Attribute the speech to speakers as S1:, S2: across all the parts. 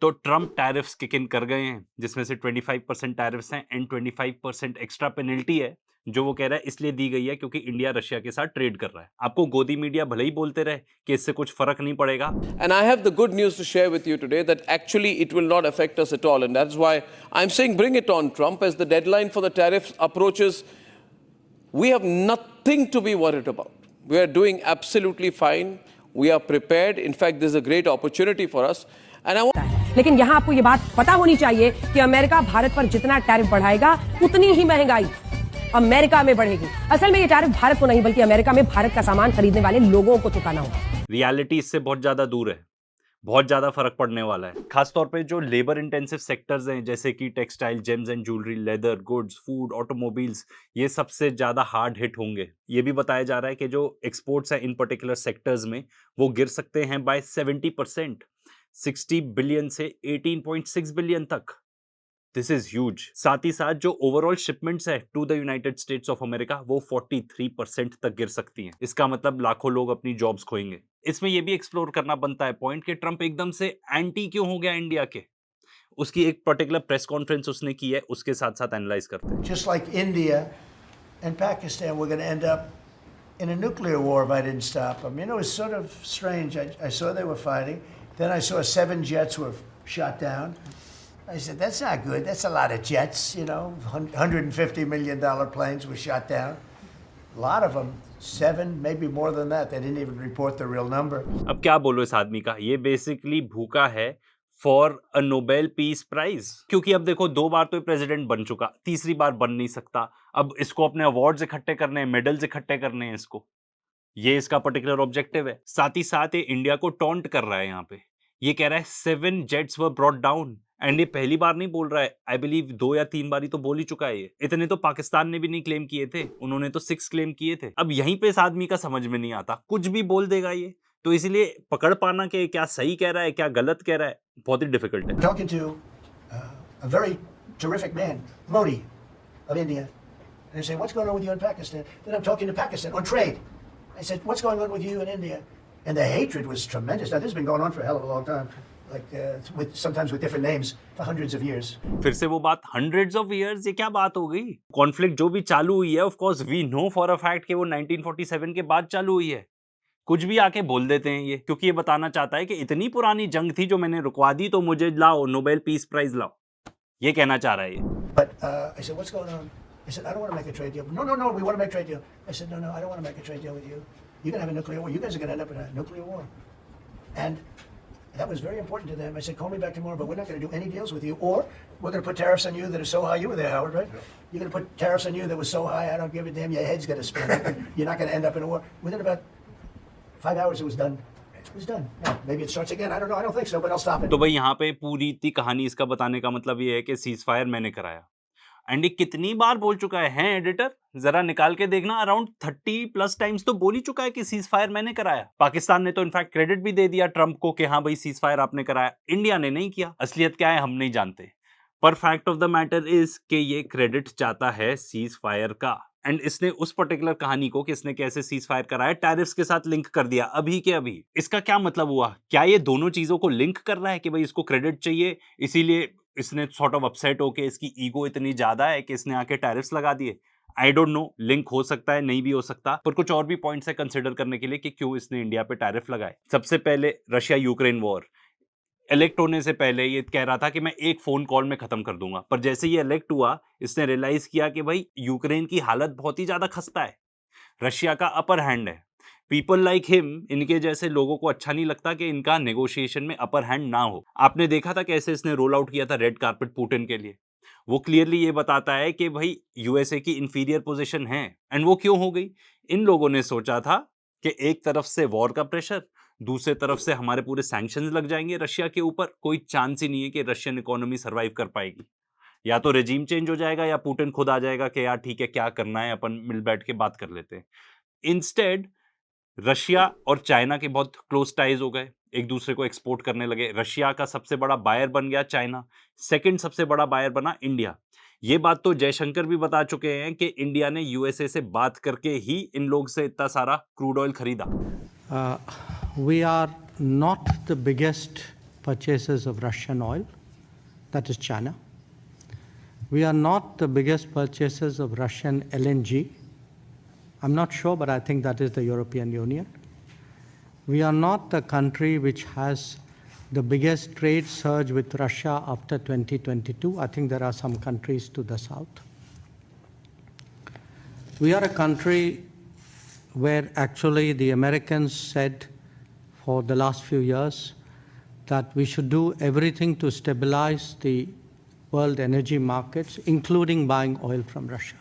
S1: तो Trump tariffs kick in कर गए हैं, जिसमें से 25% टैरिफ्स हैं एंड 25% एक्स्ट्रा पेनल्टी है, जो वो कह रहा है इसलिए दी गई है क्योंकि इंडिया रशिया के साथ ट्रेड कर रहा है। आपको गोदी मीडिया भले ही बोलते रहे कि इससे कुछ फर्क नहीं पड़ेगा।
S2: And I have the good news to share with you today that actually it will not affect us at all. And that's why I'm saying bring it on, Trump. As the deadline for the tariffs approaches, we have nothing to be worried about. We are doing absolutely fine. We are prepared. In fact, this is a great opportunity for us. And I want
S3: लेकिन यहाँ आपको ये बात पता होनी चाहिए कि America Bharat पर जितना टैरिफ बढ़ाएगा उतनी ही महंगाई अमेरिका में बढ़ेगी। असल में ये टैरिफ भारत को नहीं बल्कि अमेरिका में भारत का सामान खरीदने वाले लोगों को चुकाना होगा।
S1: रियलिटी इससे बहुत ज्यादा दूर है, बहुत ज्यादा फर्क पड़ने वाला है। खासतौर पे जो लेबर इंटेंसिव सेक्टर्स हैं जैसे कि textile, James and jewellery, leather, goods, food, automobiles, ये सबसे ज्यादा हार्ड हिट होंगे। ये भी बताया जा रहा है कि जो एक्सपोर्ट्स हैं इन पर्टिकुलर सेक्टर्स में वो गिर सकते हैं बाय 70%, 60 बिलियन से 18.6 बिलियन तक। This is huge. साथ ही साथ जो ओवरऑल शिपमेंट्स है to the United States of America वो 43% तक गिर सकती हैं। इसका मतलब लाखों लोग अपनी जॉब्स खोएंगे। इसमें यह भी एक्सप्लोर करना बनता है पॉइंट कि ट्रंप एकदम से एंटी क्यों हो गया इंडिया के। उसकी एक पर्टिकुलर प्रेस कॉन्फ्रेंस उसने की है, उसके साथ साथ एनालाइज करते हैं।
S4: Just like India and Pakistan, we're going to end up in a nuclear war if I didn't stop them. You know, it's sort of strange. I saw they were fighting. Then I saw 7 jets were shot down. I said, that's not good. That's a lot of jets, you know. $150 million planes were shot down. A lot of them, 7, maybe more than that. They didn't even report the real number.
S1: अब क्या बोलो इस आदमी का, ये basically भूखा है for a Nobel peace prize. क्योंकि अब देखो 2 बार तो प्रेसिडेंट बन चुका, तीसरी बार बन नहीं सकता। अब इसको अपने अवार्ड्स इकट्ठे करने हैं, मेडल्स इकट्ठे करने हैं इसको, ये इसका पर्टिकुलर ऑब्जेक्टिव है। साथ ही साथ ये इंडिया को टॉन्ट कर रहा है। यहाँ पे ये कह रहा है 7 jets were brought down, and ये पहली बार नहीं बोल रहा है, आई बिलीव 2 या 3 बार ही तो बोल ही चुका है। ये इतने तो पाकिस्तान ने भी नहीं क्लेम किए थे, उन्होंने तो 6 क्लेम किए थे। अब यहीं पे इस आदमी का समझ में नहीं आता, कुछ भी बोल देगा ये, तो इसलिए पकड़ पाना कि क्या सही कह रहा है क्या गलत कह रहा है बहुत ही डिफिकल्ट है।
S4: Talking to a very terrific man, Modi of India. And they say, what's going on with you in Pakistan? Then I'm talking to Pakistan on trade. I said, what's going on with you in India? And the hatred was tremendous. Now, this has been going on for a hell of a long time, like sometimes with different names for hundreds of years.
S1: फिर से वो बात hundreds of years, ये क्या बात हो गई? Conflict जो भी चालू हुई है, of course we know for a fact कि वो 1947 के बाद चालू हुई है। कुछ भी आके बोल देते हैं ये, क्योंकि ये बताना चाहता है कि इतनी पुरानी जंग थी जो मैंने रुकवा दी, तो मुझे लाओ नोबेल पीस प्राइज लाओ, ये कहना चाह रहा है ये।
S4: But I said, what's going on? I said, I don't want to make a trade deal. No, we want to make a trade deal. I said, no, I don't want to make a trade deal with you. You're going to have a nuclear war. You guys are going to end up in a nuclear war. And that was very important to them. I said, call me back tomorrow, but we're not going to do any deals with you. Or we're going to put tariffs on you that are so high. You were there, Howard, right? Yeah. You're going to put tariffs on you that was so high, I don't give a damn. Your head's going to spin. You're not going to end up in a war. Within about 5 hours, it was done. It was done. Now, maybe it starts again. I don't know. I don't think so, but I'll stop it.
S1: तो भाई यहाँ पे पूरी इतनी कहानी इसका बताने का मतलब ये है कि सीज फायर मैंने कराया। एंड ये कितनी बार बोल चुका है एडिटर, जरा निकाल के देखना, अराउंड 30+ टाइम्स तो बोल ही चुका है कि सीज फायर मैंने कराया। पाकिस्तान ने तो इनफैक्ट क्रेडिट भी दे दिया ट्रंप को कि हाँ भाई सीज फायर आपने कराया। इंडिया ने नहीं किया। असलियत क्या है हम नहीं जानते, पर fact of the matter is कि ये क्रेडिट चाहता है सीज फायर का। एंड इसने उस पर्टिकुलर कहानी को कि इसने कैसे सीज फायर कराया टैरिफ्स के साथ लिंक कर दिया अभी के अभी। इसका क्या मतलब हुआ? क्या ये दोनों चीजों को लिंक कर रहा है कि भाई इसको क्रेडिट चाहिए, इसीलिए इसने सॉर्ट ऑफ अपसेट होके, इसकी ईगो इतनी ज्यादा है कि इसने आके टैरिफ्स लगा दिए? आई डोंट नो, लिंक हो सकता है, नहीं भी हो सकता, पर कुछ और भी पॉइंट्स है कंसिडर करने के लिए कि क्यों इसने इंडिया पे टैरिफ लगाए। सबसे पहले रशिया यूक्रेन वॉर। इलेक्ट होने से पहले ये कह रहा था कि मैं एक फोन कॉल में खत्म कर दूंगा, पर जैसे ये इलेक्ट हुआ इसने रियलाइज किया कि भाई यूक्रेन की हालत बहुत ही ज्यादा खस्ता है, रशिया का अपर हैंड है। पीपल लाइक हिम, इनके जैसे लोगों को अच्छा नहीं लगता कि इनका नेगोशिएशन में अपर हैंड ना हो। आपने देखा था कैसे इसने रोल आउट किया था रेड कार्पेट पुतिन के लिए। वो क्लियरली ये बताता है कि भाई यूएसए की इंफीरियर पोजीशन है। एंड वो क्यों हो गई? इन लोगों ने सोचा था कि एक तरफ से वॉर का प्रेशर, दूसरे तरफ से हमारे पूरे सैंक्शंस लग जाएंगे रशिया के ऊपर, कोई चांस ही नहीं है कि रशियन इकोनॉमी सर्वाइव कर पाएगी। या तो रेजिम चेंज हो जाएगा या पुतिन खुद आ जाएगा कि यार ठीक है क्या करना है, अपन मिल बैठ के बात कर लेते हैं। इंस्टेड रशिया और चाइना के बहुत क्लोज टाइज हो गए, एक दूसरे को एक्सपोर्ट करने लगे। रशिया का सबसे बड़ा बायर बन गया चाइना, सेकंड सबसे बड़ा बायर बना इंडिया। ये बात तो जयशंकर भी बता चुके हैं कि इंडिया ने यूएसए से बात करके ही इन लोग से इतना सारा क्रूड ऑयल खरीदा।
S5: We are not the biggest purchasers of Russian oil, that is China. We are not the biggest purchasers of Russian LNG. I'm not sure, but I think that is the European Union. We are not the country which has the biggest trade surge with Russia after 2022. I think there are some countries to the south. We are a country where actually the Americans said for the last few years that we should do everything to stabilize the world energy markets, including buying oil from Russia.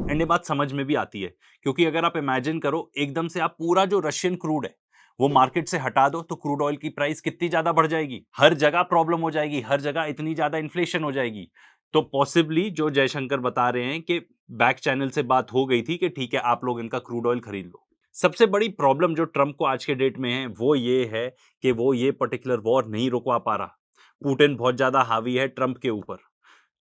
S1: And ये बात समझ में भी आती है, क्योंकि अगर आप इमेजिन करो एकदम से आप पूरा जो रशियन क्रूड है वो मार्केट से हटा दो तो क्रूड ऑयल की प्राइस कितनी ज्यादा बढ़ जाएगी, हर जगह प्रॉब्लम हो जाएगी, हर जगह इतनी ज्यादा इन्फ्लेशन हो जाएगी। तो पॉसिबली जो जयशंकर बता रहे हैं कि बैक चैनल से बात हो गई थी कि ठीक है आप लोग इनका क्रूड ऑयल खरीद लो। सबसे बड़ी प्रॉब्लम जो ट्रंप को आज के डेट में है वो ये है कि वो ये पर्टिकुलर वॉर नहीं रुकवा पा रहा। पुतिन बहुत ज्यादा हावी है ट्रंप के ऊपर।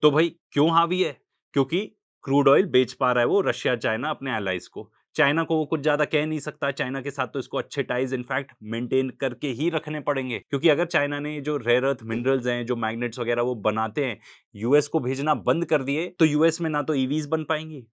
S1: तो भाई क्यों हावी है? क्योंकि क्रूड ऑयल बेच पा रहा है वो रशिया चाइना अपने एलाइज को। चाइना को वो कुछ ज्यादा कह नहीं सकता, चाइना के साथ तो इसको अच्छे टाइज इनफैक्ट मेंटेन करके ही रखने पड़ेंगे, क्योंकि अगर चाइना ने जो रेयर अर्थ मिनरल्स हैं, जो मैग्नेट्स वगैरह वो बनाते हैं, यूएस को भेजना बंद कर दिए तो यूएस में ना तो ईवीज बन पाएंगी,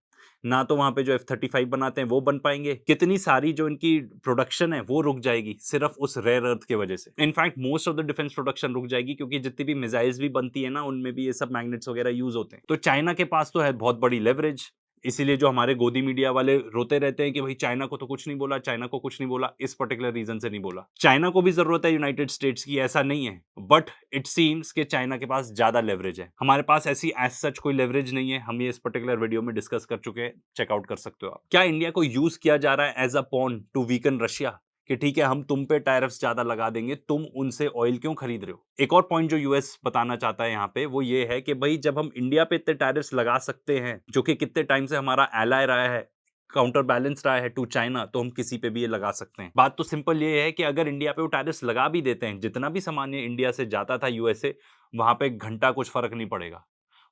S1: ना तो वहां पे जो F-35 बनाते हैं वो बन पाएंगे। कितनी सारी जो इनकी प्रोडक्शन है वो रुक जाएगी सिर्फ उस रेयर अर्थ की वजह से। In fact most of the defence production रुक जाएगी, क्योंकि जितनी भी मिसाइल्स भी बनती है ना उनमें भी ये सब मैग्नेट्स वगैरह यूज होते हैं। तो चाइना के पास तो है बहुत बड़ी लेवरेज। इसीलिए जो हमारे गोदी मीडिया वाले रोते रहते हैं कि भाई चाइना को तो कुछ नहीं बोला, चाइना को कुछ नहीं बोला, इस पर्टिकुलर रीजन से नहीं बोला। चाइना को भी जरूरत है यूनाइटेड स्टेट्स की, ऐसा नहीं है, बट इट सीम्स कि चाइना के पास ज्यादा लेवरेज है। हमारे पास ऐसी एज सच कोई लेवरेज नहीं है। हम ये इस पर्टिकुलर वीडियो में डिस्कस कर चुके हैं, चेकआउट कर सकते हो आप। क्या इंडिया को यूज किया जा रहा है as a pawn to weaken Russia कि ठीक है हम तुम पे टैरिफ्स ज्यादा लगा देंगे, तुम उनसे ऑयल क्यों खरीद रहे हो? एक और पॉइंट जो यूएस बताना चाहता है यहाँ पे वो ये है कि भाई जब हम इंडिया पे इतने टैरिफ्स लगा सकते हैं, जो कि कितने टाइम से हमारा एलाय रहा है, काउंटर बैलेंस रहा है टू चाइना, तो हम किसी पे भी ये लगा सकते हैं। बात तो सिंपल ये है कि अगर इंडिया पे वो टैरिफ्स लगा भी देते हैं, जितना भी सामान इंडिया से जाता था यूएसए, वहां पे घंटा कुछ फर्क नहीं पड़ेगा।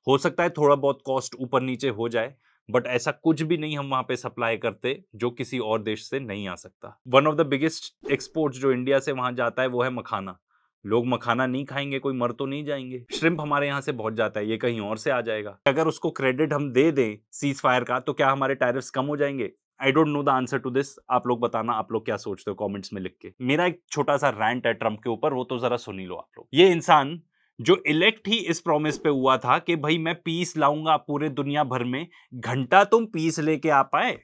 S1: हो सकता है थोड़ा बहुत कॉस्ट ऊपर नीचे हो जाए, बट ऐसा कुछ भी नहीं हम वहां पे सप्लाई करते जो किसी और देश से नहीं आ सकता। One of the biggest exports जो इंडिया से वहां जाता है वो है मखाना। लोग मखाना नहीं खाएंगे, कोई मर तो नहीं जाएंगे। श्रिम्प हमारे यहाँ से बहुत जाता है, ये कहीं और से आ जाएगा। अगर उसको क्रेडिट हम दे दें सीज फायर का, तो क्या हमारे टैरिफ्स कम हो जाएंगे? I don't know the answer to this. आप लोग बताना, आप लोग क्या सोचते हो कॉमेंट्स में लिख के। मेरा एक छोटा सा रैंट है ट्रंप के ऊपर, वो तो जरा सुनी लो आप लोग। ये इंसान जो इलेक्ट ही इस प्रॉमिस पे हुआ था कि भाई मैं पीस लाऊंगा पूरे दुनिया भर में, घंटा तुम पीस लेके आ पाए?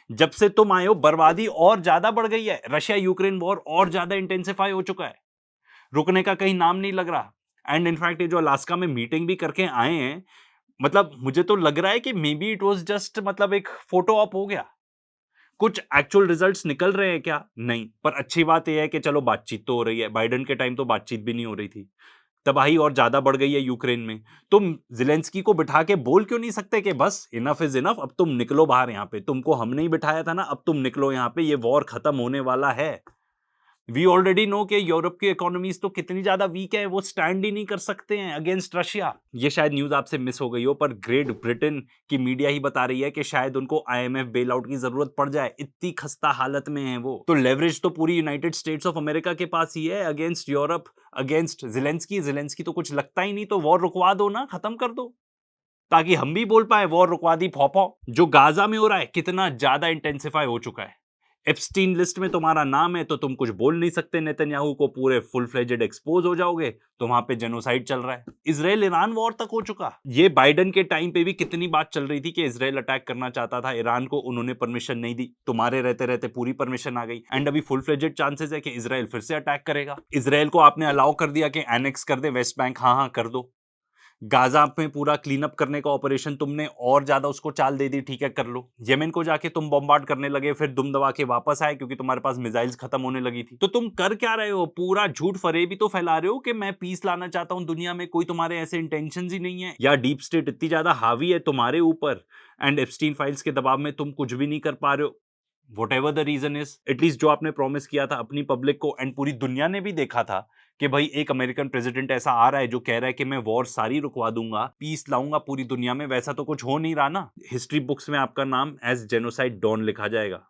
S1: जब से तुम आए हो बर्बादी और ज्यादा बढ़ गई है। रशिया यूक्रेन वॉर और ज्यादा इंटेंसिफाई हो चुका है, रुकने का कहीं नाम नहीं लग रहा। एंड इनफैक्ट ये जो अलास्का में मीटिंग भी करके आए हैं, मतलब मुझे तो लग रहा है कि may be it was just मतलब एक फोटो ऑप हो गया। कुछ एक्चुअल रिजल्ट्स निकल रहे हैं क्या? नहीं। पर अच्छी बात यह है कि चलो बातचीत तो हो रही है। बाइडेन के टाइम तो बातचीत भी नहीं हो रही थी। तबाही और ज्यादा बढ़ गई है यूक्रेन में। तुम ज़ेलेंस्की को बिठा के बोल क्यों नहीं सकते कि बस इनफ इज इनफ, अब तुम निकलो बाहर, यहाँ पे तुमको हमने ही बिठाया था ना, अब तुम निकलो यहाँ पे, ये वॉर खत्म होने वाला है। वी ऑलरेडी नो कि यूरोप की इकोनॉमीज तो कितनी ज्यादा वीक है, वो स्टैंड ही नहीं कर सकते हैं अगेंस्ट रशिया। ये शायद न्यूज आपसे मिस हो गई हो, पर ग्रेट ब्रिटेन की मीडिया ही बता रही है कि शायद उनको आईएमएफ बेल आउट की जरूरत पड़ जाए, इतनी खस्ता हालत में है वो। तो लेवरेज तो पूरी यूनाइटेड स्टेट्स ऑफ अमेरिका के पास ही है against Europe, against Zelensky. Zelensky तो कुछ लगता ही नहीं, तो वॉर रुकवा दो ना, खत्म कर दो, ताकि हम भी बोल पाए वॉर रुकवा दी फौफौ। जो गाजा में हो रहा है कितना ज्यादा इंटेंसिफाई हो चुका है। एप्स्टीन लिस्ट में तुम्हारा नाम है तो तुम कुछ बोल नहीं सकते नेतन्याहू को, पूरे फुल फ्लेजेड एक्सपोज हो जाओगे। तो वहां पे जेनोसाइड चल रहा है, इजराइल ईरान वॉर तक हो चुका। ये बाइडेन के टाइम पे भी कितनी बात चल रही थी कि इजराइल अटैक करना चाहता था ईरान को, उन्होंने परमिशन नहीं दी। तुम्हारे रहते रहते पूरी परमिशन आ गई, एंड अभी फुल फ्लेजेड चांसेस है कि इजराइल फिर से अटैक करेगा। इजराइल को आपने अलाउ कर दिया कि एनेक्स कर दे वेस्ट बैंक, हाँ कर दो। गाजा में पूरा क्लीन अप करने का ऑपरेशन तुमने और ज्यादा उसको चाल दे दी, ठीक है कर लो। येमेन को जाके तुम बॉम्बार्ड करने लगे, फिर दुम दबा के वापस आए क्योंकि तुम्हारे पास मिसाइल्स खत्म होने लगी थी। तो तुम कर क्या रहे हो? पूरा झूठ फरेबी तो फैला रहे हो कि मैं पीस लाना चाहता हूं दुनिया में, कोई तुम्हारे ऐसे इंटेंशन ही नहीं है। या डीप स्टेट इतनी ज्यादा हावी है तुम्हारे ऊपर, एंड एप्स्टीन फाइल्स के दबाव में तुम कुछ भी नहीं कर पा रहे हो। Whatever the reason is, at least जो आपने प्रॉमिस किया था अपनी पब्लिक को, एंड पूरी दुनिया ने भी देखा था कि भाई एक अमेरिकन प्रेसिडेंट ऐसा आ रहा है जो कह रहा है कि मैं वॉर सारी रुकवा दूंगा, पीस लाऊंगा पूरी दुनिया में, वैसा तो कुछ हो नहीं रहा ना। हिस्ट्री बुक्स में आपका नाम एज जेनोसाइड डॉन लिखा जाएगा।